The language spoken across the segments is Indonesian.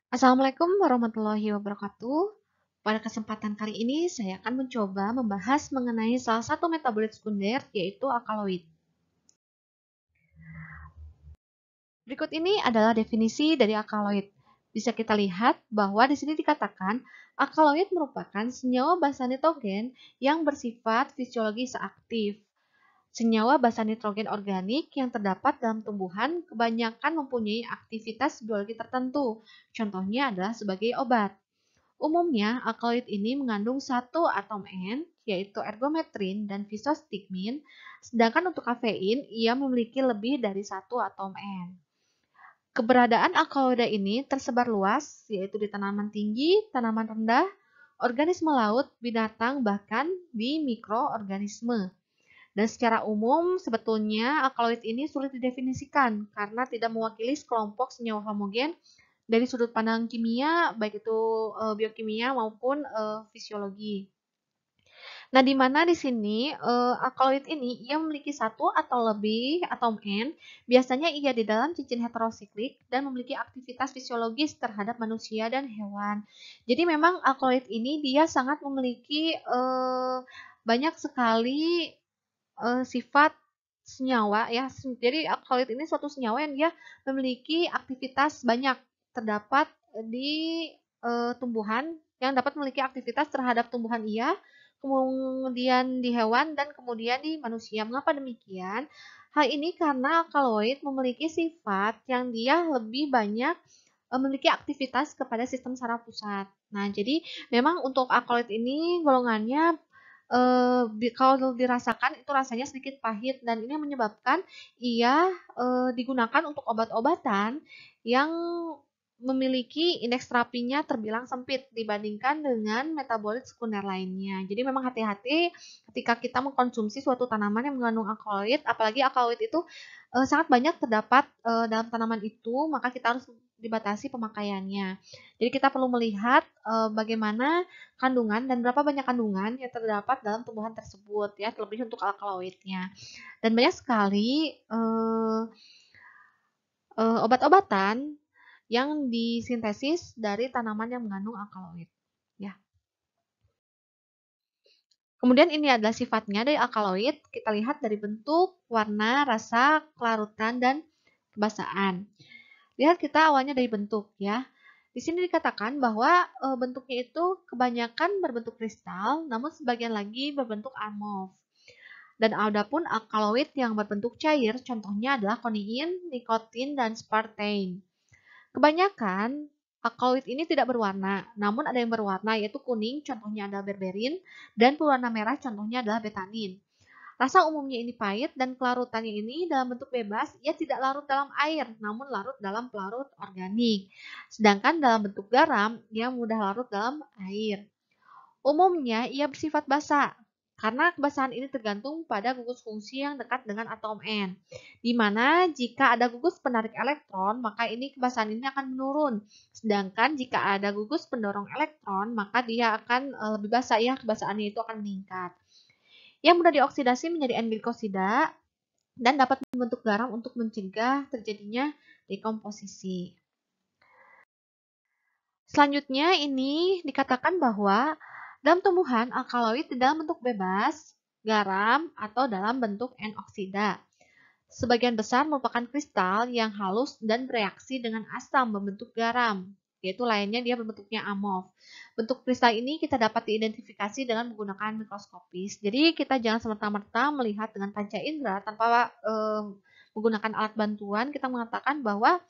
Assalamualaikum warahmatullahi wabarakatuh. Pada kesempatan kali ini, saya akan mencoba membahas mengenai salah satu metabolit sekunder, yaitu alkaloid. Berikut ini adalah definisi dari alkaloid. Bisa kita lihat bahwa di sini dikatakan alkaloid merupakan senyawa basa nitrogen yang bersifat fisiologis aktif. Senyawa basa nitrogen organik yang terdapat dalam tumbuhan kebanyakan mempunyai aktivitas biologi tertentu. Contohnya adalah sebagai obat. Umumnya, alkaloid ini mengandung satu atom N, yaitu ergometrin dan fisostigmin, sedangkan untuk kafein, ia memiliki lebih dari satu atom N. Keberadaan alkaloida ini tersebar luas, yaitu di tanaman tinggi, tanaman rendah, organisme laut, binatang, bahkan di mikroorganisme. Dan secara umum, sebetulnya alkaloid ini sulit didefinisikan karena tidak mewakili sekelompok senyawa homogen dari sudut pandang kimia, baik itu biokimia maupun fisiologi. Nah, di mana di sini alkaloid ini ia memiliki satu atau lebih atom N, biasanya ia di dalam cincin heterosiklik dan memiliki aktivitas fisiologis terhadap manusia dan hewan. Jadi memang alkaloid ini dia sangat memiliki banyak sekali sifat senyawa ya. Jadi alkaloid ini suatu senyawa yang dia memiliki aktivitas banyak terdapat di tumbuhan yang dapat memiliki aktivitas terhadap tumbuhan iya, kemudian di hewan dan kemudian di manusia. Mengapa demikian? Hal ini karena alkaloid memiliki sifat yang dia lebih banyak memiliki aktivitas kepada sistem saraf pusat. Nah, jadi memang untuk alkaloid ini golongannya kalau dirasakan itu rasanya sedikit pahit dan ini menyebabkan ia digunakan untuk obat-obatan yang memiliki indeks terapinya terbilang sempit dibandingkan dengan metabolit sekunder lainnya. Jadi memang hati-hati ketika kita mengkonsumsi suatu tanaman yang mengandung alkaloid, apalagi alkaloid itu sangat banyak terdapat dalam tanaman itu, maka kita harus dibatasi pemakaiannya. Jadi kita perlu melihat bagaimana kandungan dan berapa banyak kandungan yang terdapat dalam tumbuhan tersebut ya, terlebih untuk alkaloidnya. Dan banyak sekali obat-obatan yang disintesis dari tanaman yang mengandung alkaloid. Ya. Kemudian ini adalah sifatnya dari alkaloid. Kita lihat dari bentuk, warna, rasa, kelarutan, dan kebasaan. Lihat kita awalnya dari bentuk ya. Di sini dikatakan bahwa bentuknya itu kebanyakan berbentuk kristal, namun sebagian lagi berbentuk amorf. Dan ada pun alkaloid yang berbentuk cair, contohnya adalah konein, nikotin, dan spartain. Kebanyakan alkaloid ini tidak berwarna, namun ada yang berwarna yaitu kuning, contohnya adalah berberin, dan berwarna merah, contohnya adalah betanin. Rasa umumnya ini pahit dan kelarutannya ini dalam bentuk bebas, ia tidak larut dalam air, namun larut dalam pelarut organik. Sedangkan dalam bentuk garam, ia mudah larut dalam air. Umumnya ia bersifat basa, karena kebasahan ini tergantung pada gugus fungsi yang dekat dengan atom N. Di mana jika ada gugus penarik elektron, maka ini kebasahan ini akan menurun. Sedangkan jika ada gugus pendorong elektron, maka dia akan lebih basa ya, kebasahannya itu akan meningkat. Yang mudah dioksidasi menjadi N-glikosida dan dapat membentuk garam untuk mencegah terjadinya dekomposisi. Selanjutnya ini dikatakan bahwa dalam tumbuhan alkaloid di dalam bentuk bebas, garam, atau dalam bentuk N-oksida. Sebagian besar merupakan kristal yang halus dan bereaksi dengan asam membentuk garam, yaitu lainnya dia berbentuknya amorf. Bentuk kristal ini kita dapat diidentifikasi dengan menggunakan mikroskopis. Jadi kita jangan semerta-merta melihat dengan panca indera tanpa menggunakan alat bantuan. Kita mengatakan bahwa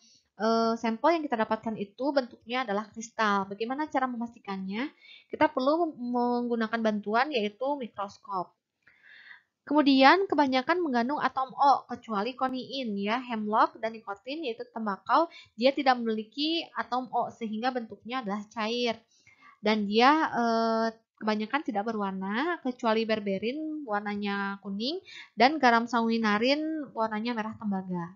sampel yang kita dapatkan itu bentuknya adalah kristal. Bagaimana cara memastikannya? Kita perlu menggunakan bantuan yaitu mikroskop. Kemudian kebanyakan mengandung atom O kecuali konein ya, hemlock dan nikotin yaitu tembakau, dia tidak memiliki atom O sehingga bentuknya adalah cair. Dan dia kebanyakan tidak berwarna kecuali berberin warnanya kuning dan garam sanguinarin warnanya merah tembaga.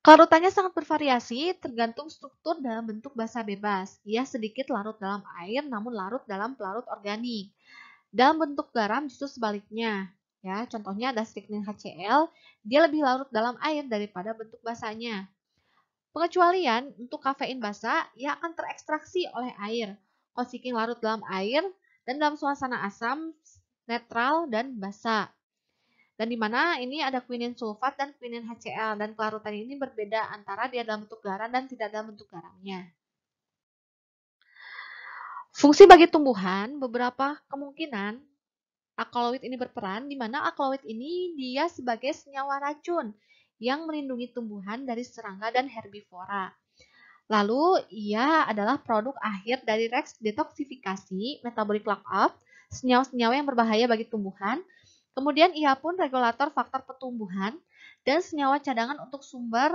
Kelarutannya sangat bervariasi tergantung struktur dalam bentuk basa bebas. Ia sedikit larut dalam air namun larut dalam pelarut organik. Dalam bentuk garam justru sebaliknya. Ya, contohnya ada strychnine HCl, dia lebih larut dalam air daripada bentuk basanya. Pengecualian untuk kafein basa ia akan terekstraksi oleh air. Kosiking larut dalam air dan dalam suasana asam, netral, dan basa. Dan di mana ini ada quinin sulfat dan quinin HCl dan kelarutan ini berbeda antara dia dalam bentuk garam dan tidak dalam bentuk garamnya. Fungsi bagi tumbuhan, beberapa kemungkinan alkaloid ini berperan, di mana alkaloid ini dia sebagai senyawa racun yang melindungi tumbuhan dari serangga dan herbivora. Lalu, ia adalah produk akhir dari reaks detoksifikasi, metabolic lockup, senyawa-senyawa yang berbahaya bagi tumbuhan. Kemudian, ia pun regulator faktor pertumbuhan dan senyawa cadangan untuk sumber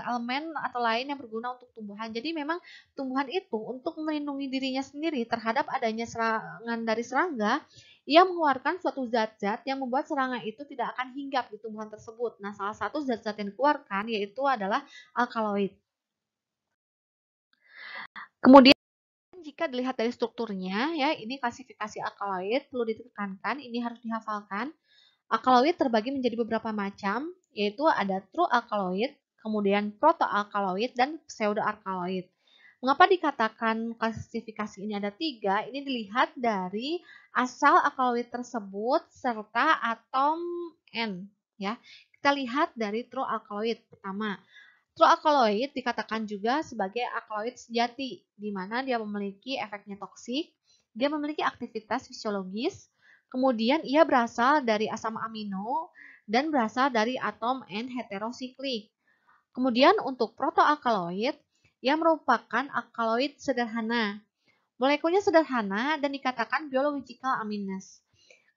elemen atau lain yang berguna untuk tumbuhan. Jadi, memang tumbuhan itu untuk melindungi dirinya sendiri terhadap adanya serangan dari serangga, ia mengeluarkan suatu zat-zat yang membuat serangga itu tidak akan hinggap di tumbuhan tersebut. Nah, salah satu zat-zat yang dikeluarkan yaitu adalah alkaloid. Kemudian jika dilihat dari strukturnya, ya ini klasifikasi alkaloid perlu ditekankan, ini harus dihafalkan. Alkaloid terbagi menjadi beberapa macam, yaitu ada true alkaloid, kemudian protoalkaloid, dan pseudoalkaloid. Mengapa dikatakan klasifikasi ini ada 3? Ini dilihat dari asal alkaloid tersebut serta atom N. Ya, kita lihat dari true alkaloid pertama. True alkaloid dikatakan juga sebagai alkaloid sejati, di mana dia memiliki efeknya toksik, dia memiliki aktivitas fisiologis, kemudian ia berasal dari asam amino, dan berasal dari atom N heterosiklik. Kemudian untuk protoalkaloid, ia merupakan alkaloid sederhana. Molekulnya sederhana dan dikatakan biological amines,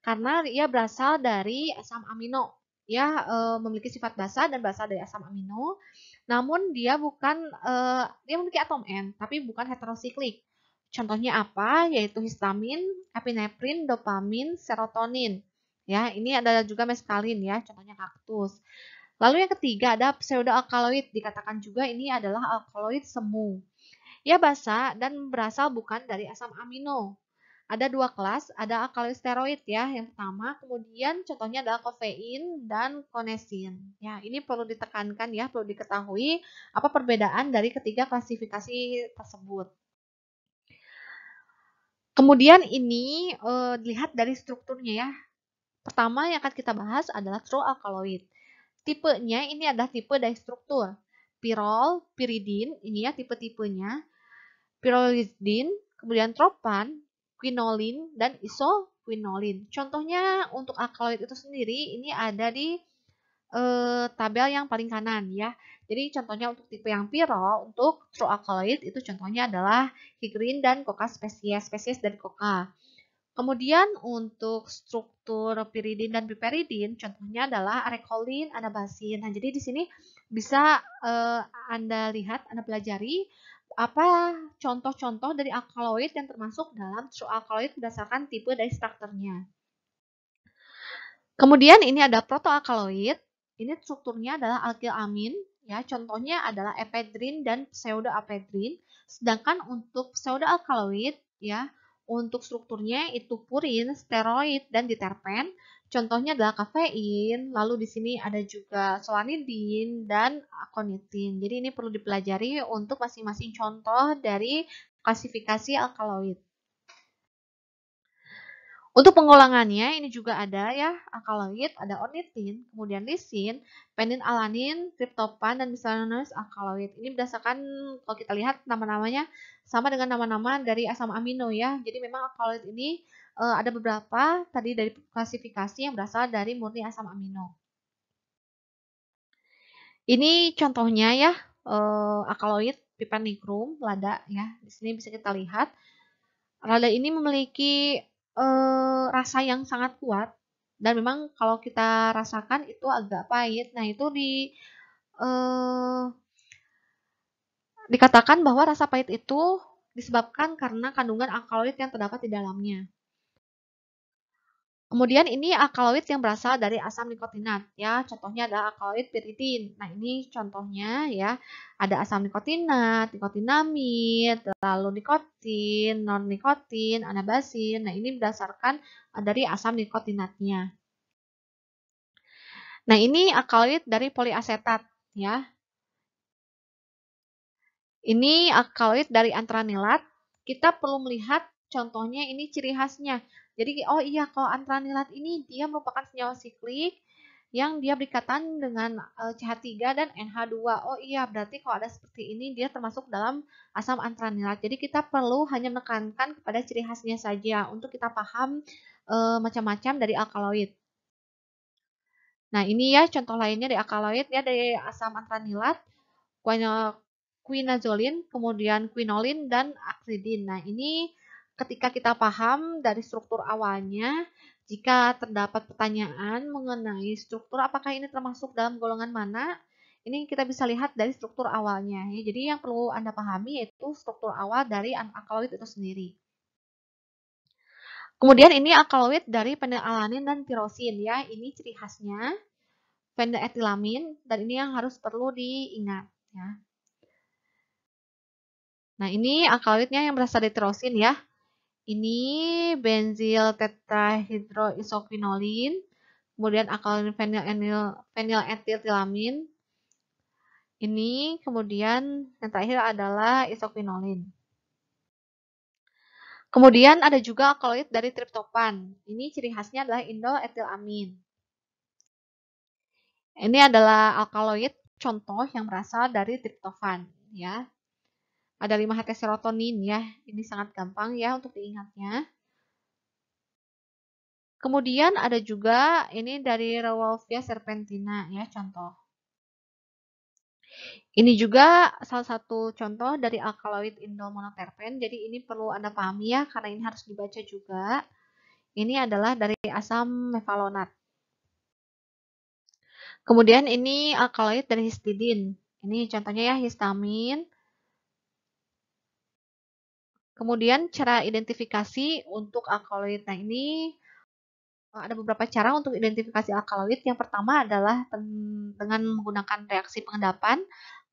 karena ia berasal dari asam amino. Ya, memiliki sifat basa dan berasal dari asam amino. Namun dia bukan dia memiliki atom N, tapi bukan heterosiklik. Contohnya apa? Yaitu histamin, epinefrin, dopamin, serotonin. Ya, ini ada juga meskalin ya, contohnya kaktus. Lalu yang ketiga ada pseudoalkaloid, dikatakan juga ini adalah alkaloid semu. Ia basa dan berasal bukan dari asam amino. Ada 2 kelas, ada alkaloid steroid ya, yang pertama, kemudian contohnya adalah kofein dan konesin. Ya, ini perlu ditekankan ya, perlu diketahui apa perbedaan dari ketiga klasifikasi tersebut. Kemudian ini dilihat dari strukturnya ya. Pertama yang akan kita bahas adalah true alkaloid. Tipenya ini adalah tipe distruktur. Pirol, piridin, ini ya tipe-tipenya. Pirolidin, kemudian tropan, quinolin, dan isoquinolin. Contohnya untuk alkaloid itu sendiri ini ada di tabel yang paling kanan ya. Jadi contohnya untuk tipe yang pirol, untuk true alkaloid itu contohnya adalah higrin dan coca spesies dari coca. Kemudian untuk struktur piridin dan piperidin, contohnya adalah rekolin, anabasin. Nah, jadi di sini bisa Anda lihat, Anda pelajari apa contoh-contoh dari alkaloid yang termasuk dalam true alkaloid berdasarkan tipe dari strukturnya. Kemudian ini ada protoalkaloid. Ini strukturnya adalah alkilamin, ya. Contohnya adalah epedrin dan pseudoepedrin. Sedangkan untuk pseudoalkaloid, ya, untuk strukturnya itu purin, steroid, dan diterpen. Contohnya adalah kafein, lalu di sini ada juga solanidin dan akonitin. Jadi ini perlu dipelajari untuk masing-masing contoh dari klasifikasi alkaloid. Untuk pengulangannya ini juga ada ya alkaloid, ada ornitin, kemudian lisin, penilalanin, triptopan, dan miscellaneous alkaloid. Ini berdasarkan kalau kita lihat nama-namanya sama dengan nama-nama dari asam amino ya. Jadi memang alkaloid ini ada beberapa tadi dari klasifikasi yang berasal dari murni asam amino. Ini contohnya ya alkaloid piper nigrum, lada ya. Di sini bisa kita lihat. Lada ini memiliki rasa yang sangat kuat dan memang kalau kita rasakan itu agak pahit. Nah, itu dikatakan bahwa rasa pahit itu disebabkan karena kandungan alkaloid yang terdapat di dalamnya. Kemudian ini alkaloid yang berasal dari asam nikotinat ya. Contohnya adalah alkaloid piridin. Nah, ini contohnya ya. Ada asam nikotinat, nikotinamid, lalu nikotin, non-nikotin, anabasin. Nah, ini berdasarkan dari asam nikotinatnya. Nah, ini alkaloid dari poliasetat ya. Ini alkaloid dari antranilat. Kita perlu melihat contohnya ini ciri khasnya. Jadi, oh iya, kalau antranilat ini dia merupakan senyawa siklik yang dia berikatan dengan CH3 dan NH2. Oh iya, berarti kalau ada seperti ini dia termasuk dalam asam antranilat. Jadi kita perlu hanya menekankan kepada ciri khasnya saja untuk kita paham macam-macam dari alkaloid. Nah, ini ya contoh lainnya dari alkaloid ya, dari asam antranilat, quinazolin, kemudian quinolin dan akridin. Nah, ini ketika kita paham dari struktur awalnya, jika terdapat pertanyaan mengenai struktur apakah ini termasuk dalam golongan mana, ini kita bisa lihat dari struktur awalnya. Ya. Jadi yang perlu Anda pahami yaitu struktur awal dari alkaloid itu sendiri. Kemudian ini alkaloid dari fenilalanin dan tirosin ya. Ini ciri khasnya feniletilamin dan ini yang harus perlu diingat ya. Nah, ini alkaloidnya yang berasal dari tirosin ya. Ini benzil tetrahydroisoquinolin, kemudian alkaloid feniletilamin. Ini kemudian yang terakhir adalah isoquinolin. Kemudian ada juga alkaloid dari triptofan. Ini ciri khasnya adalah indoetilamin. Ini adalah alkaloid contoh yang berasal dari triptofan ya. Ada 5-HT serotonin ya. Ini sangat gampang ya untuk diingatnya. Kemudian ada juga ini dari Rauwolfia serpentina ya contoh. Ini juga salah satu contoh dari alkaloid indol monoterpen. Jadi ini perlu Anda pahami ya karena ini harus dibaca juga. Ini adalah dari asam mevalonat. Kemudian ini alkaloid dari histidin. Ini contohnya ya histamin. Kemudian cara identifikasi untuk alkaloid. Nah, ini ada beberapa cara untuk identifikasi alkaloid. Yang pertama adalah dengan menggunakan reaksi pengendapan,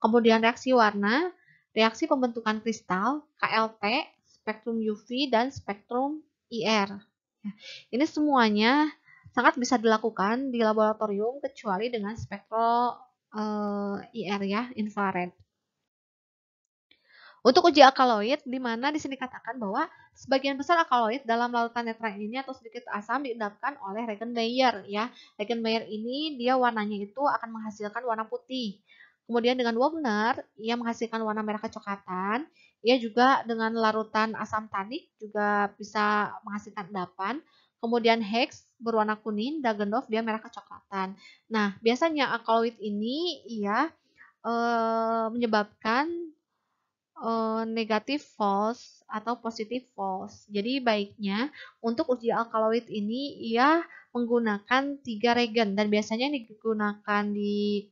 kemudian reaksi warna, reaksi pembentukan kristal, KLT, spektrum UV, dan spektrum IR. Ini semuanya sangat bisa dilakukan di laboratorium kecuali dengan spektro IR ya, infrared. Untuk uji alkaloid, di mana di sini dikatakan bahwa sebagian besar alkaloid dalam larutan netral ini atau sedikit asam diendapkan oleh reagen Mayer ya. Reagen Mayer ini dia warnanya itu akan menghasilkan warna putih. Kemudian dengan Wagner ia menghasilkan warna merah kecoklatan. Ia juga dengan larutan asam tanik juga bisa menghasilkan endapan. Kemudian Hex berwarna kuning, Dagendorf dia merah kecoklatan. Nah, biasanya alkaloid ini ia menyebabkan negatif false atau positif false. Jadi baiknya untuk uji alkaloid ini ia menggunakan 3 regen dan biasanya yang digunakan di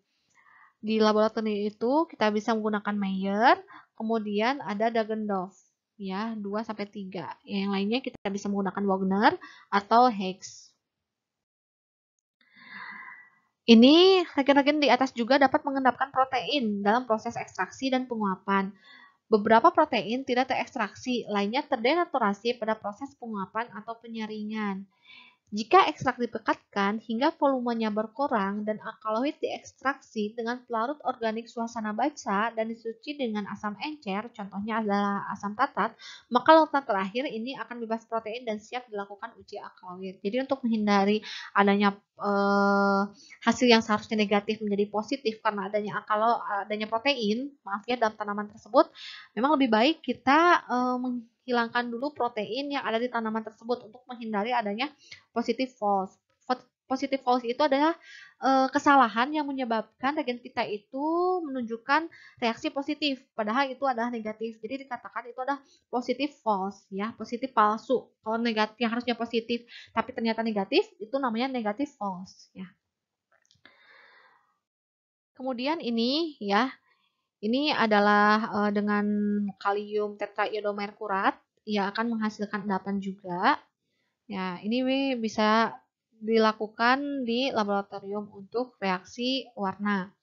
laboratorium itu kita bisa menggunakan Mayer, kemudian ada Dagendorf ya 2 sampai 3. Yang lainnya kita bisa menggunakan Wagner atau Hex. Ini regen-regen di atas juga dapat mengendapkan protein dalam proses ekstraksi dan penguapan. Beberapa protein tidak terekstraksi, lainnya terdenaturasi pada proses penguapan atau penyaringan. Jika ekstrak dipekatkan hingga volumenya berkurang dan alkaloid diekstraksi dengan pelarut organik suasana baca dan disuci dengan asam encer, contohnya adalah asam tatat, maka larutan terakhir ini akan bebas protein dan siap dilakukan uji alkaloid. Jadi untuk menghindari adanya hasil yang seharusnya negatif menjadi positif karena adanya protein, maaf ya dalam tanaman tersebut, memang lebih baik kita menghilangkan dulu protein yang ada di tanaman tersebut untuk menghindari adanya positive false. Positive false itu adalah kesalahan yang menyebabkan reagen kita itu menunjukkan reaksi positif, padahal itu adalah negatif. Jadi dikatakan itu adalah positive false, ya, positif palsu. Kalau negatif yang harusnya positif, tapi ternyata negatif, itu namanya negative false, ya. Kemudian ini, ya, ini adalah dengan kalium tetraiodomerkurat, ia akan menghasilkan endapan juga. Ya, ini bisa dilakukan di laboratorium untuk reaksi warna.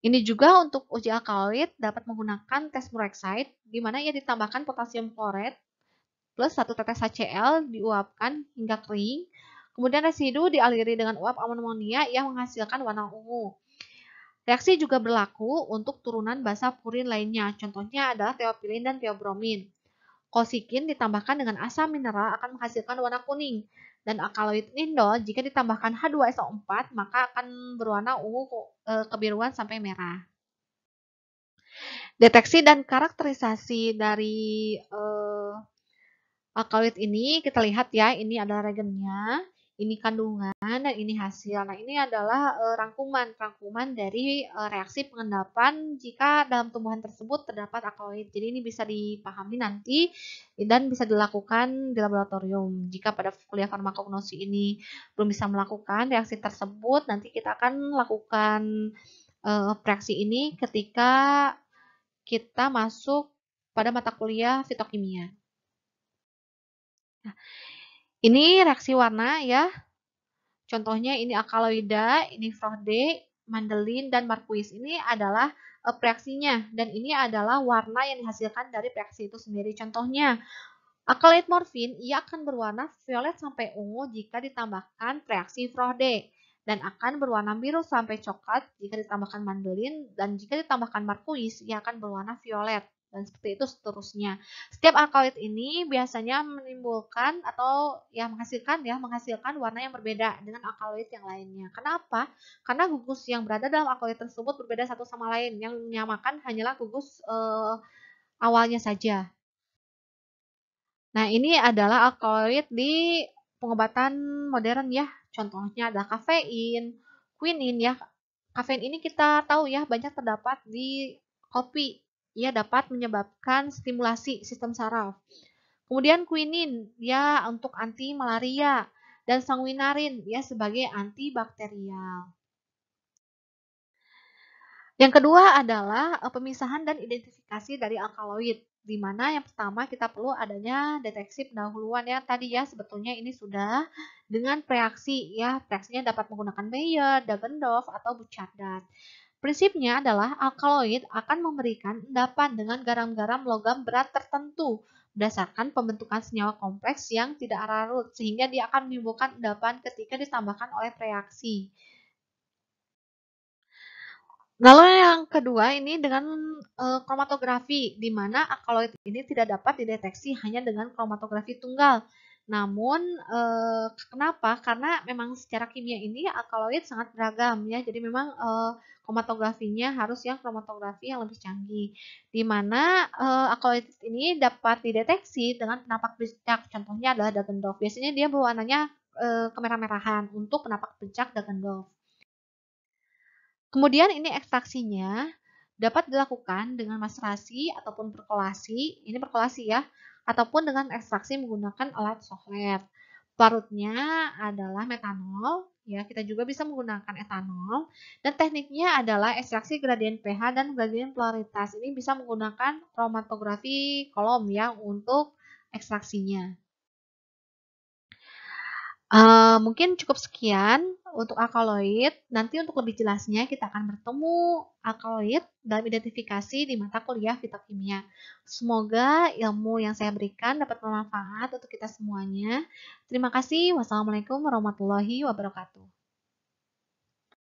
Ini juga untuk uji alkaloid dapat menggunakan tes Murekside, di mana ia ditambahkan potasium kloret plus 1 tetes HCl diuapkan hingga kering. Kemudian residu dialiri dengan uap amonia yang menghasilkan warna ungu. Reaksi juga berlaku untuk turunan basa purin lainnya. Contohnya adalah teopilin dan teobromin. Kosikin ditambahkan dengan asam mineral akan menghasilkan warna kuning. Dan alkaloid indol jika ditambahkan H2SO4 maka akan berwarna ungu kebiruan sampai merah. Deteksi dan karakterisasi dari alkaloid ini kita lihat ya, ini adalah reagennya, ini kandungan, dan ini hasil. Nah, ini adalah rangkuman dari reaksi pengendapan jika dalam tumbuhan tersebut terdapat alkaloid. Jadi ini bisa dipahami nanti dan bisa dilakukan di laboratorium. Jika pada kuliah farmakognosi ini belum bisa melakukan reaksi tersebut, nanti kita akan lakukan reaksi ini ketika kita masuk pada mata kuliah fitokimia. Nah, ini reaksi warna ya. Contohnya ini alkaloida, ini Frohde, Mandelin, dan Marquis. Ini adalah reaksinya dan ini adalah warna yang dihasilkan dari reaksi itu sendiri. Contohnya, alkaloid morfin ia akan berwarna violet sampai ungu jika ditambahkan reaksi Frohde dan akan berwarna biru sampai coklat jika ditambahkan Mandelin dan jika ditambahkan Marquis ia akan berwarna violet. Dan seperti itu seterusnya. Setiap alkaloid ini biasanya menimbulkan atau ya menghasilkan warna yang berbeda dengan alkaloid yang lainnya. Kenapa? Karena gugus yang berada dalam alkaloid tersebut berbeda satu sama lain. Yang menyamakan hanyalah gugus awalnya saja. Nah, ini adalah alkaloid di pengobatan modern ya. Contohnya adalah kafein, quinin ya. Kafein ini kita tahu ya banyak terdapat di kopi. Ia dapat menyebabkan stimulasi sistem saraf. Kemudian quinin ya untuk anti malaria dan sanguinarin ya sebagai antibakterial. Yang kedua adalah pemisahan dan identifikasi dari alkaloid, di mana yang pertama kita perlu adanya deteksi pendahuluan ya. Tadi ya sebetulnya ini sudah dengan reaksi ya. Reaksinya dapat menggunakan Mayer, Dagendorf, atau Buchardat. Prinsipnya adalah alkaloid akan memberikan endapan dengan garam-garam logam berat tertentu berdasarkan pembentukan senyawa kompleks yang tidak larut sehingga dia akan menimbulkan endapan ketika ditambahkan oleh reaksi. Lalu yang kedua ini dengan kromatografi, di mana alkaloid ini tidak dapat dideteksi hanya dengan kromatografi tunggal. Namun kenapa? Karena memang secara kimia ini alkaloid sangat beragam ya. Jadi memang kromatografinya harus yang kromatografi yang lebih canggih. Di mana alkaloid ini dapat dideteksi dengan penapak bercak. Contohnya adalah Dagendorf. Biasanya dia berwarnanya kemerah-merahan untuk penapak bercak Dagendorf. Kemudian ini ekstraksinya dapat dilakukan dengan maserasi ataupun perkolasi, ini perkolasi ya, ataupun dengan ekstraksi menggunakan alat Sohler. Parutnya adalah metanol, ya kita juga bisa menggunakan etanol, dan tekniknya adalah ekstraksi gradien pH dan gradien polaritas. Ini bisa menggunakan kromatografi kolom ya untuk ekstraksinya. Mungkin cukup sekian untuk alkaloid. Nanti untuk lebih jelasnya kita akan bertemu alkaloid dalam identifikasi di mata kuliah fitokimia. Semoga ilmu yang saya berikan dapat bermanfaat untuk kita semuanya. Terima kasih. Wassalamualaikum warahmatullahi wabarakatuh.